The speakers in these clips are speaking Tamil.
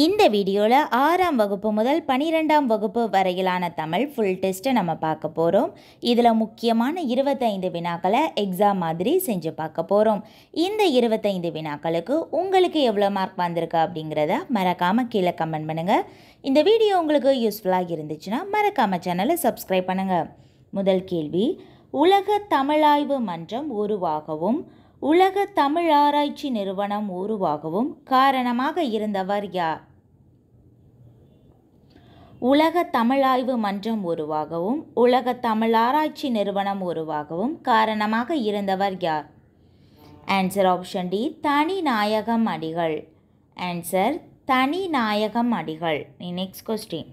இந்த வீடியோவில் 6ஆம் வகுப்பு முதல் 12ஆம் வகுப்பு வரையிலான தமிழ் ஃபுல் டெஸ்ட்டை நம்ம பார்க்க போகிறோம். இதில் முக்கியமான 25 வினாக்களை எக்ஸாம் மாதிரி செஞ்சு பார்க்க போகிறோம். இந்த 25 வினாக்களுக்கு உங்களுக்கு எவ்வளோ மார்க் வந்திருக்கு அப்படிங்கிறத மறக்காமல் கீழே கமெண்ட் பண்ணுங்கள். இந்த வீடியோ உங்களுக்கு யூஸ்ஃபுல்லாக இருந்துச்சுன்னா மறக்காமல் சேனலை சப்ஸ்கிரைப் பண்ணுங்கள். முதல் கேள்வி, உலக தமிழாய்வு மன்றம் உருவாகவும் உலக தமிழ் ஆராய்ச்சி நிறுவனம் உருவாகவும் காரணமாக இருந்தவர் யார்? உலக தமிழாய்வு மன்றம் உருவாகவும் உலக தமிழ் ஆராய்ச்சி நிறுவனம் உருவாகவும் காரணமாக இருந்தவர் யார்? ஆன்சர் ஆப்ஷன் டி, தனிநாயகம் அடிகள். ஆன்சர் தனிநாயகம் அடிகள். நெக்ஸ்ட் கொஸ்டின்,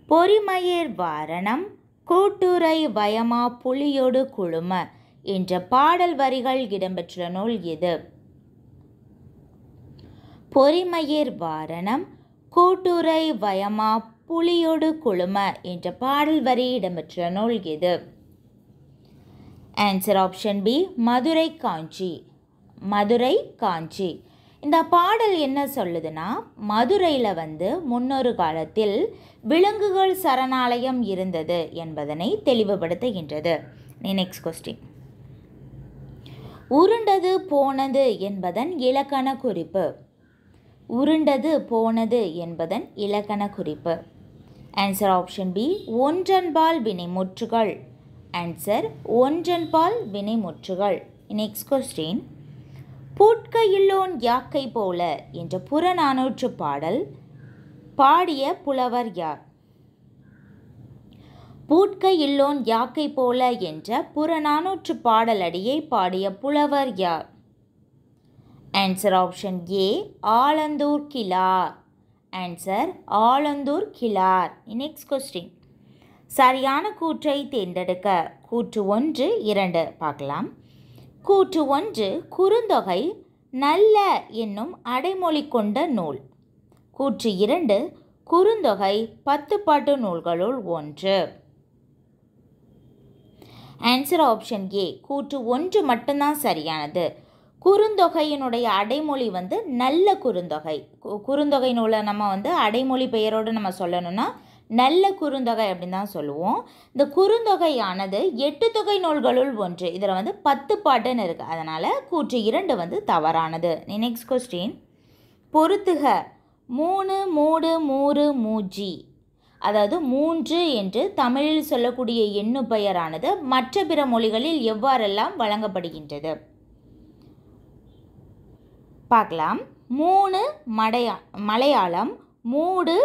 பொறிமயிர் வாரணம் கூட்டுரை வயமா புலியோடு குழும என்ற பாடல் வரிகள் இடம்பெற்ற நூல் எது? பொறிமயிர் வாரணம் கூட்டுரை வயமா புலியோடு குழும என்ற பாடல் வரி இடம்பெற்ற நூல் எது? ஆன்சர் ஆப்ஷன் பி, மதுரை காஞ்சி. மதுரை காஞ்சி. இந்த பாடல் என்ன சொல்லுதுன்னா, மதுரையில் முன்னொரு காலத்தில் விலங்குகள் சரணாலயம் இருந்தது என்பதனை தெளிவுபடுத்துகின்றது. நெக்ஸ்ட் கொஸ்டின், உருண்டது போனது என்பதன் இலக்கண குறிப்பு. உருண்டது போனது என்பதன் இலக்கண குறிப்பு. ஆன்சர் ஆப்ஷன் பி, ஒன்றன்பால் வினைமுற்றுகள். ஆன்சர் ஒன்றன்பால் வினைமுற்றுகள். நெக்ஸ்ட் கொஸ்டின், பூட்கையுள்ளோன் யாக்கை போல என்ற புறநானூற்று பாடல் பாடிய புலவர் யார்? பூட்கை இல்லோன் யாக்கை போல என்ற புறநானூற்று பாடலடியை பாடிய புலவர் யார்? ஆன்சர் ஆப்ஷன் ஏ, ஆலந்தூர் கிழார். ஆன்சர் ஆலந்தூர் கிழார். நெக்ஸ்ட் கொஸ்டின், சரியான கூற்றை தேர்ந்தெடுக்க. கூற்று 1, 2 பார்க்கலாம். கூற்று 1, குறுந்தொகை நல்ல என்னும் அடைமொழி கொண்ட நூல். கூற்று 2, குறுந்தொகை 10 பாட்டு நூல்களுள் ஒன்று. ஆன்சர் ஆப்ஷன் ஏ, கூற்று 1 மட்டும்தான் சரியானது. குறுந்தொகையினுடைய அடைமொழி நல்ல குறுந்தொகை. குறுந்தொகை நூலை நம்ம அடைமொழி பெயரோடு நம்ம சொல்லணும்னா நல்ல குறுந்தொகை அப்படின்னு தான் சொல்லுவோம். இந்த குறுந்தொகையானது 8 தொகை நூல்களுள் ஒன்று. இதில் 10 பாட்டுன்னு இருக்குது. அதனால் கூற்று 2 தவறானது. நெக்ஸ்ட் கொஸ்டின், பொறுத்துக. 3 மூடு மூறு மூஜி, அதாவது 3 என்று தமிழில் சொல்லக்கூடிய எண்ணு பெயரானது மற்ற பிற மொழிகளில் எவ்வாறெல்லாம் வழங்கப்படுகின்றது பார்க்கலாம். 3 மலையாளம், மூடு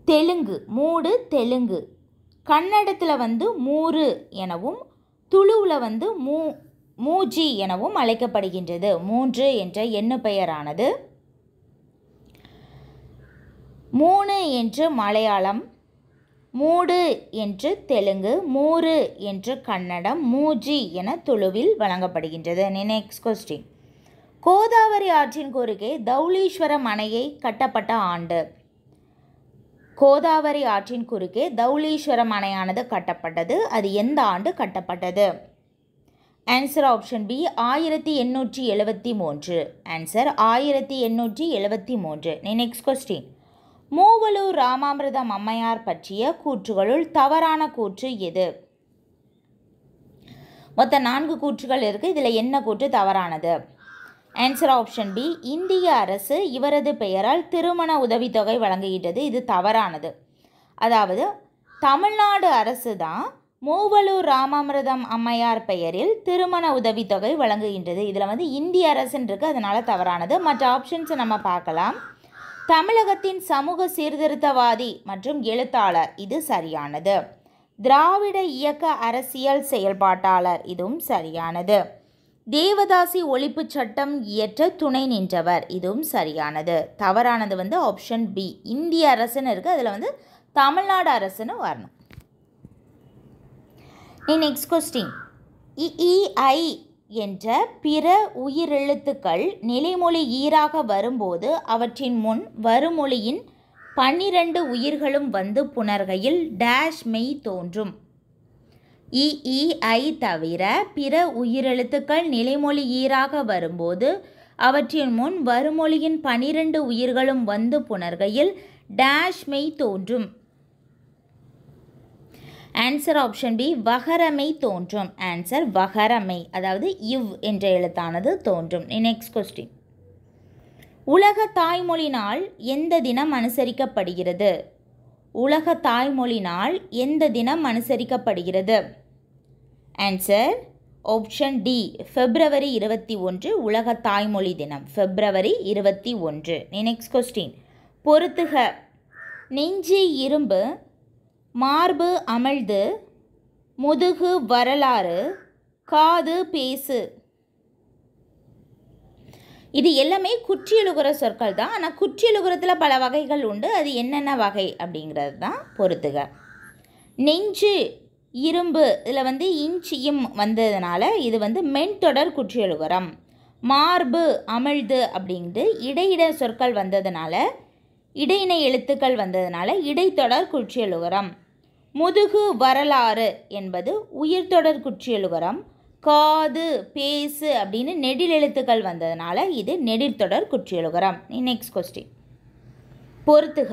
தெலுங்கு. மூடு தெலுங்கு. கன்னடத்தில் மூறு எனவும் துளுவில் மூஜி எனவும் அழைக்கப்படுகின்றது. 3 என்ற எண்ணு பெயரானது 3 என்று மலையாளம், மூடு என்று தெலுங்கு, மூறு என்று கன்னடம், மூஜி என துளுவில் வழங்கப்படுகின்றது. நெக்ஸ்ட் கொஸ்டின், கோதாவரி ஆற்றின் குறுக்கே தௌலீஸ்வரம் அணையை கட்டப்பட்ட ஆண்டு. கோதாவரி ஆற்றின் குறுக்கே தௌலீஸ்வரம் அணையானது கட்டப்பட்டது. அது எந்த ஆண்டு கட்டப்பட்டது? Answer option B, 1873. Answer 1873. Next question, Moovalur Ramamirtham Ammaiyar பற்றிய கூற்றுகளுள் தவறான கூற்று எது? மொத்தம் 4 கூற்றுகள் இருக்குது. இதில் என்ன கூற்று தவறானது? ஆன்சர் ஆப்ஷன் பி, இந்திய அரசு இவரது பெயரால் திருமண உதவித்தொகை வழங்குகின்றது. இது தவறானது. அதாவது தமிழ்நாடு அரசு தான் மூவலூர் ராமாமிர்தம் அம்மையார் பெயரில் திருமண உதவித்தொகை வழங்குகின்றது. இதில் இந்திய அரசுன்னு இருக்குது. அதனால் தவறானது. மற்ற ஆப்ஷன்ஸை நம்ம பார்க்கலாம். தமிழகத்தின் சமூக சீர்திருத்தவாதி மற்றும் எழுத்தாளர், இது சரியானது. திராவிட இயக்க அரசியல் செயல்பாட்டாளர், இதுவும் சரியானது. தேவதாசி ஒழிப்பு சட்டம் இயற்ற துணை நின்றவர், இதுவும் சரியானது. தவறானது ஆப்ஷன் பி, இந்திய அரசுன்னு இருக்குது. அதில் தமிழ்நாடு அரசுன்னு வரணும். நெக்ஸ்ட் கொஸ்டின், இ என்ற பிற உயிரெழுத்துக்கள் நிலைமொழி ஈராக வரும்போது அவற்றின் முன் வருமொழியின் 12 உயிர்களும் புணர்கையில் டேஷ் மெய் தோன்றும். இ ஐ தவிர பிற உயிரெழுத்துக்கள் நிலைமொழி ஈராக வரும்போது அவற்றின் முன் வருமொழியின் 12 உயிர்களும் வந்து புணர்கையில் டேஷ் மெய் தோன்றும். ஆன்சர் ஆப்ஷன் பி வகரமை தோன்றும். ஆன்சர் வகரமை, அதாவது இவ் என்ற எழுத்தானது தோன்றும். Next question. உலக தாய்மொழி நாள் எந்த தினம் அனுசரிக்கப்படுகிறது? உலக தாய்மொழி நாள் எந்த தினம் அனுசரிக்கப்படுகிறது? ஆன்சர் ஆப்ஷன் டி February 21 உலக தாய்மொழி தினம். February 21. Next question. பொறுத்துக. நெஞ்சு இரும்பு, மார்பு அமிழ்து, முதுகு வரலாறு, காது பேசு. இது எல்லாமே குற்றியலுகர சொற்கள் தான். ஆனால் குற்றியலுகரத்தில் பல வகைகள் உண்டு. அது என்னென்ன வகை அப்படிங்கிறது தான் பொறுத்துக. நெஞ்சு இரும்பு, இதில் இஞ்சியும் வந்ததுனால இது மென்தொடர் குற்றியலுகரம். மார்பு அமிழ்து அப்படின்ட்டு இடையிட சொற்கள் வந்ததுனால, இடையினை எழுத்துக்கள் வந்ததுனால இடைத்தொடர் குற்றியலுகரம். முதுகு வரலாறு என்பது உயிர்த்தொடர் குற்றியலுகரம். காது பேசு அப்படின்னு நெடில் எழுத்துக்கள் வந்ததுனால இது நெடில்தொடர் குற்றியலுகரம். Next question. பொறுத்துக.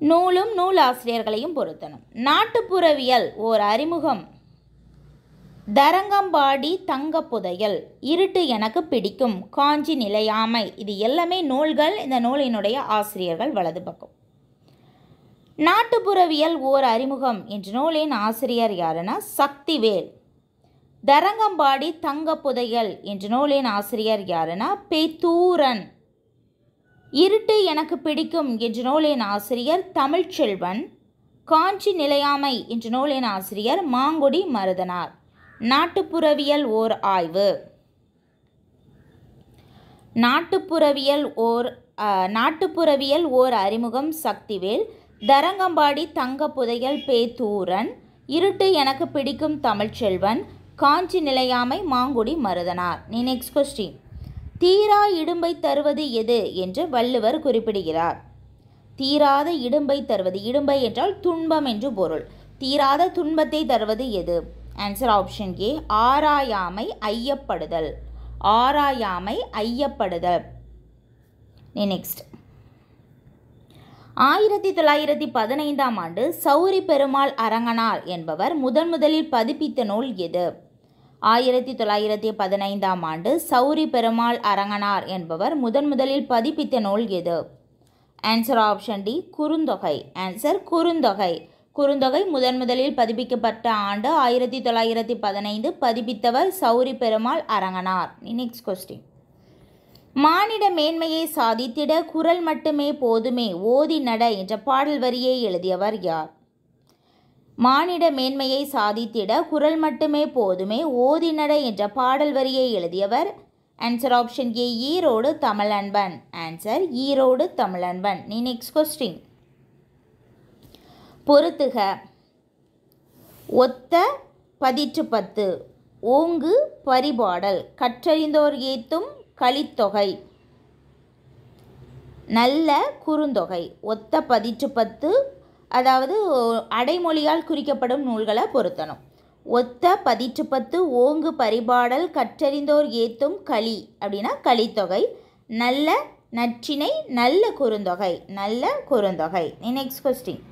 நூலும் நூலாசிரியர்களையும் பொருத்தணும். நாட்டுப்புறவியல் ஓர் அறிமுகம், தரங்கம்பாடி தங்க புதையல், இருட்டு எனக்கு பிடிக்கும், காஞ்சி நிலையாமை. இது எல்லாமே நூல்கள். இந்த நூலினுடைய ஆசிரியர்கள் வலது பக்கம். நாட்டுப்புறவியல் ஓர் அறிமுகம் என்ற நூலின் ஆசிரியர் யாருன்னா சக்திவேல். தரங்கம்பாடி தங்க புதையல் என்ற நூலின் ஆசிரியர் யாருன்னா பேத்தூரன். இருட்டு எனக்கு பிடிக்கும் என்ற நூலின் ஆசிரியர் தமிழ்ச்செல்வன். காஞ்சி நிலையாமை என்ற நூலின் ஆசிரியர் மாங்குடி மருதனார். நாட்டுப்புறவியல் ஓர் ஆய்வு. நாட்டுப்புறவியல் ஓர் அறிமுகம் சக்திவேல். தரங்கம்பாடி தங்க புதையல் பேத்தூரன். இருட்டு எனக்கு பிடிக்கும் தமிழ்ச்செல்வன். காஞ்சி நிலையாமை மாங்குடி மருதனார். Next question. தீரா இடும்பை தருவது எது என்று வள்ளுவர் குறிப்பிடுகிறார்? தீராத இடும்பை தருவது, இடும்பை என்றால் துன்பம் என்று பொருள். தீராத துன்பத்தை தருவது எது? ஆன்சர் ஆப்ஷன் ஏ ஆராயாமை ஐயப்படுதல். ஆராயாமை ஐயப்படுதல். நெக்ஸ்ட். 1915ஆம் ஆண்டு சௌரி பெருமாள் அரங்கனார் என்பவர் முதலில் பதிப்பித்த நூல் எது? 1915ஆம் ஆண்டு சௌரி பெருமாள் அரங்கனார் என்பவர் முதலில் பதிப்பித்த நூல் எது? Answer option D Kurunthogai. Answer Kurunthogai. Kurunthogai முதலில் பதிப்பிக்கப்பட்ட ஆண்டு 1915. பதிப்பித்தவர் சௌரி பெருமாள் அரங்கனார். Next question. மானிட மேன்மையை சாதித்திட குரல் மட்டுமே போதுமே ஓதி நட என்ற பாடல் வரியை எழுதியவர் யார்? மானிட மேன்மையை சாதித்திட குரல் மட்டுமே போதுமே ஓதி நட என்ற பாடல் வரியை எழுதியவர்? ஆன்சர் ஆப்ஷன் ஏ Erode Tamilanban. Answer Erode Tamilanban. Next question. பொறுத்துக. ஒத்த பதிற்று 10 ஓங்கு பரிபாடல் கற்றறிந்தோர் ஏத்தும் கலித்தொகை. நல்ல குறுந்தொகை. ஒத்த பதிற்று 10 அதாவது அடைமொழியால் குறிக்கப்படும் நூல்களை பொருத்தணும். ஒத்த பதிற்று 10 ஓங்கு பரிபாடல் கற்றறிந்தோர் ஏத்தும் களி அப்படின்னா கலித்தொகை. நல்ல நற்றிணை நல்ல குறுந்தொகை. நல்ல குறுந்தொகை. Next question.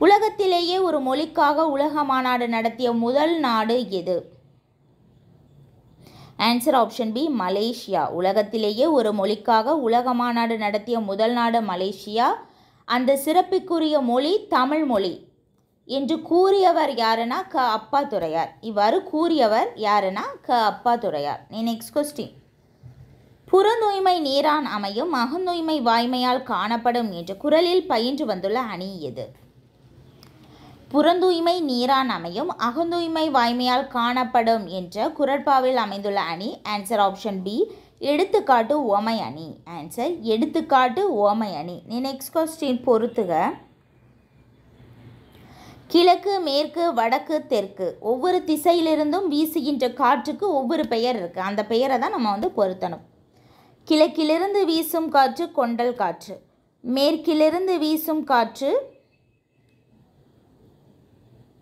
உலகத்திலேயே ஒரு மொழிக்காக உலக மாநாடு நடத்திய முதல் நாடு எது? Answer option B Malaysia. உலகத்திலேயே ஒரு மொழிக்காக உலக மாநாடு நடத்திய முதல் நாடு மலேசியா. அந்த சிறப்புக்குரிய மொழி தமிழ் மொழி என்று கூறியவர் யாருன்னா க அப்பாத்துரையார். இவ்வாறு கூறியவர் யாருன்னா க அப்பாத்துரையார். Next question. புறந்தூய்மை நீரான் அமையும் அகந்தூய்மை வாய்மையால் காணப்படும் என்ற குறளில் பயின்று வந்துள்ள அணி எது? புறந்தூய்மை நீரான் அமையும் அகந்தூய்மை வாய்மையால் காணப்படும் என்ற குறட்பாவில் அமைந்துள்ள அணி? ஆன்சர் ஆப்ஷன் பி எடுத்துக்காட்டு ஓமை அணி. ஆன்சர் எடுத்துக்காட்டு ஓமை அணி. Next question. பொறுத்துக. கிழக்கு மேற்கு வடக்கு தெற்கு ஒவ்வொரு திசையிலிருந்தும் வீசுகின்ற காற்றுக்கு ஒவ்வொரு பெயர் இருக்குது. அந்த பெயரை தான் நம்ம பொருத்தணும். கிழக்கிலிருந்து வீசும் காற்று கொண்டல் காற்று. மேற்கிலிருந்து வீசும் காற்று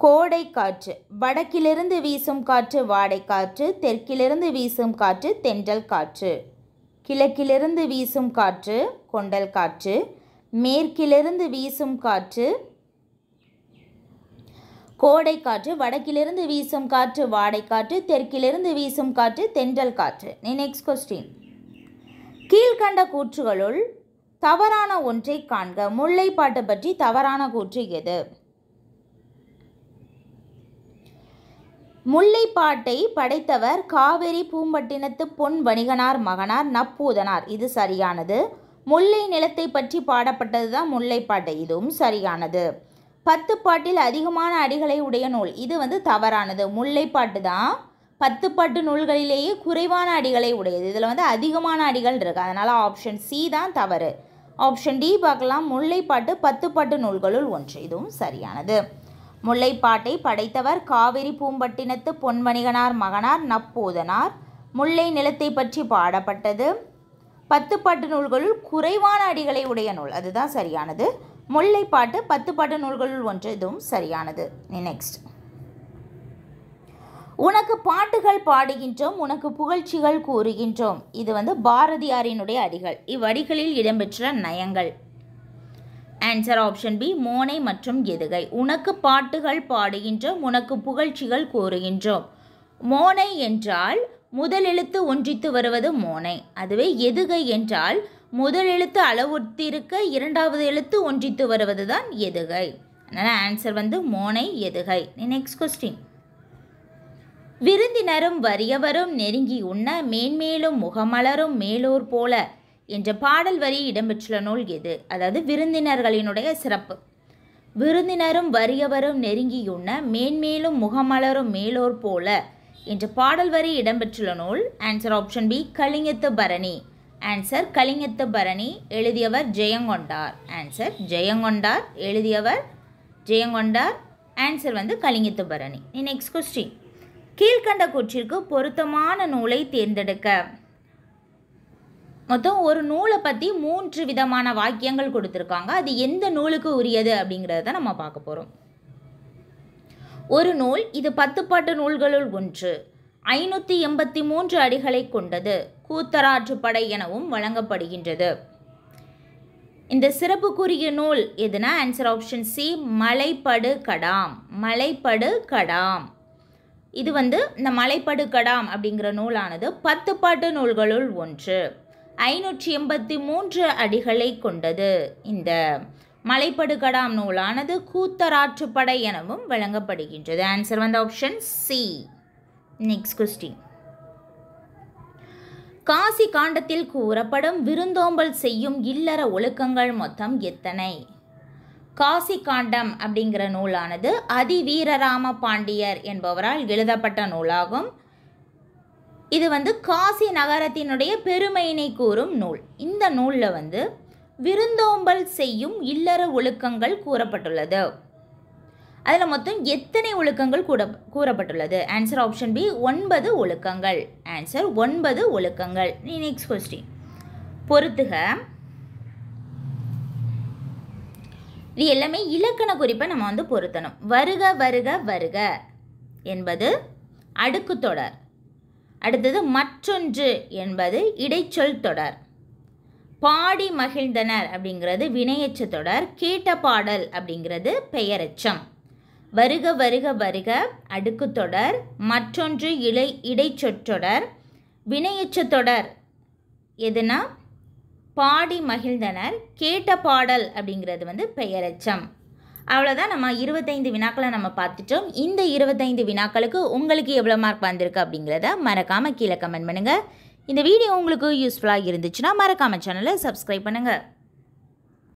கோடை காற்று. வடக்கிலிருந்து வீசும் காற்று வாடை காற்று. தெற்கிலிருந்து வீசும் காற்று தென்றல் காற்று. கிழக்கிலிருந்து வீசும் காற்று கொண்டல் காற்று. மேற்கிலிருந்து வீசும் காற்று கோடை காற்று. வடக்கிலிருந்து வீசும் காற்று வாடை காற்று. தெற்கிலிருந்து வீசும் காற்று தென்றல் காற்று. Next question. கீழ்கண்ட கூற்றுகளுள் தவறான ஒன்றை காண்க. முல்லைப்பாட்டு பற்றி தவறான கூற்று எது? முல்லைப்பாட்டை படைத்தவர் காவிரி பூம்பட்டினத்து பொன் வணிகனார் மகனார் நப்பூதனார். இது சரியானது. முல்லை நிலத்தை பற்றி பாடப்பட்டது தான் முல்லைப்பாட்டு. இதுவும் சரியானது. 10 பாட்டில் அதிகமான அடிகளை உடைய நூல். இது தவறானது. முல்லைப்பாட்டு தான் 10 பாட்டு நூல்களிலேயே குறைவான அடிகளை உடையது. இதில் அதிகமான அடிகள் இருக்குது. அதனால் ஆப்ஷன் சி தான் தவறு. ஆப்ஷன் டி பார்க்கலாம். முல்லைப்பாட்டு 10 பாட்டு நூல்களுள் ஒன்று. இதுவும் சரியானது. முல்லைப்பாட்டை படைத்தவர் காவிரி பூம்பட்டினத்து பொன்வணிகனார் மகனார் நப்பூதனார். முல்லை நிலத்தை பற்றி பாடப்பட்டது 10 பாட்டு நூல்களுள் குறைவான அடிகளை உடைய நூல். அதுதான் சரியானது. முல்லைப்பாட்டு 10 பாட்டு நூல்களுள் ஒன்று. இதுவும் சரியானது. நெக்ஸ்ட். உனக்கு பாட்டுகள் பாடுகின்றோம், உனக்கு புகழ்ச்சிகள் கூறுகின்றோம். இது பாரதியாரினுடைய அடிகள். இவ்வடிகளில் இடம்பெற்ற நயங்கள். ஆன்சர் ஆப்ஷன் பி மோனை மற்றும் எதுகை. உனக்கு பாட்டுகள் பாடுகின்றோம், உனக்கு புகழ்ச்சிகள் கூறுகின்றோம். மோனை என்றால் முதல் எழுத்து ஒன்றித்து வருவது மோனை. அதுவே எதுகை என்றால் முதல் எழுத்து அளவுத்திருக்க இரண்டாவது எழுத்து ஒன்றித்து வருவது தான் எதுகை. அதனால் ஆன்சர் மோனை எதுகை. Next question. விருந்தினரும் வறியவரும் நெருங்கி உண்ண மேன்மேலும் முகமலரும் மேலோர் போல என்ற பாடல் வரி இடம்பெற்றுள்ள நூல் எது? அதாவது விருந்தினர்களினுடைய சிறப்பு. விருந்தினரும் வறியவரும் நெருங்கி உண்ண மேன்மேலும் முகமலரும் மேலோர் போல என்ற பாடல் வரி இடம்பெற்றுள்ள நூல். ஆன்சர் ஆப்ஷன் பி கலிங்கத்து பரணி. ஆன்சர் கலிங்கத்து பரணி. எழுதியவர் ஜெயங்கொண்டார். ஆன்சர் ஜெயங்கொண்டார். எழுதியவர் ஜெயங்கொண்டார். ஆன்சர் கலிங்கத்து பரணி. Next question. கீழ்கண்ட கூற்றிற்கு பொருத்தமான நூலை தேர்ந்தெடுக்க. மொத்தம் ஒரு நூலை பற்றி 3 விதமான வாக்கியங்கள் கொடுத்துருக்காங்க. அது எந்த நூலுக்கு உரியது அப்படிங்கிறத தான் நம்ம பார்க்க போகிறோம். ஒரு நூல் இது 10 பாட்டு நூல்களுள் ஒன்று. 583 அடிகளை கொண்டது. கூத்தராற்றுப்படை எனவும் வழங்கப்படுகின்றது. இந்த சிறப்புக்குரிய நூல் எதுனா ஆன்சர் ஆப்ஷன் சி மலைப்படு கடாம். மலைப்படு கடாம். இது இந்த மலைப்படு கடாம் அப்படிங்கிற நூலானது 10 பாட்டு நூல்களுள் ஒன்று. 583 அடிகளை கொண்டது. இந்த மலைப்படு கடாம் நூலானது கூத்தராற்றுப்படை எனவும் வழங்கப்படுகின்றது. Answer option C. Next question. காசி காண்டத்தில் கூறப்படும் விருந்தோம்பல் செய்யும் இல்லற ஒழுக்கங்கள் மொத்தம் எத்தனை? காசி காண்டம் அப்படிங்கிற நூலானது அதிவீரராம பாண்டியர் என்பவரால் எழுதப்பட்ட நூலாகும். இது காசி நகரத்தினுடைய பெருமையினை கூறும் நூல். இந்த நூலில் விருந்தோம்பல் செய்யும் இல்லற ஒழுக்கங்கள் கூறப்பட்டுள்ளது. அதில் மொத்தம் எத்தனை ஒழுக்கங்கள் கூறப்பட்டுள்ளது? ஆன்சர் ஆப்ஷன் பி 9 ஒழுக்கங்கள். ஆன்சர் 9 ஒழுக்கங்கள். Next question. பொறுத்துக. இது எல்லாமே இலக்கண குறிப்பை நம்ம பொருத்தணும். வருக வருக வருக என்பது அடுக்கு தொடர். அடுத்தது மற்றொன்று என்பது இடைச்சொல் தொடர். பாடி மகிழ்ந்தனர் அப்படிங்கிறது வினையெச்ச தொடர். கேட்ட பாடல் அப்படிங்கிறது பெயரெச்சம். வருக வருக வருக அடுக்கு தொடர். மற்றொன்று இடைச்சொற்றொடர். வினையெச்ச தொடர் எதுனா பாடி மகிழ்ந்தனர். கேட்ட பாடல் அப்படிங்கிறது பெயரெச்சம். அவ்வளோதான். நம்ம 25 வினாக்களை நம்ம பார்த்துட்டோம். இந்த 25 வினாக்களுக்கு உங்களுக்கு எவ்வளோ மார்க் வந்திருக்கு அப்படிங்கிறத மறக்காமல் கீழே கமெண்ட் பண்ணுங்கள். இந்த வீடியோ உங்களுக்கு யூஸ்ஃபுல்லாக இருந்துச்சுன்னா மறக்காமல் சேனலை சப்ஸ்கிரைப் பண்ணுங்கள்.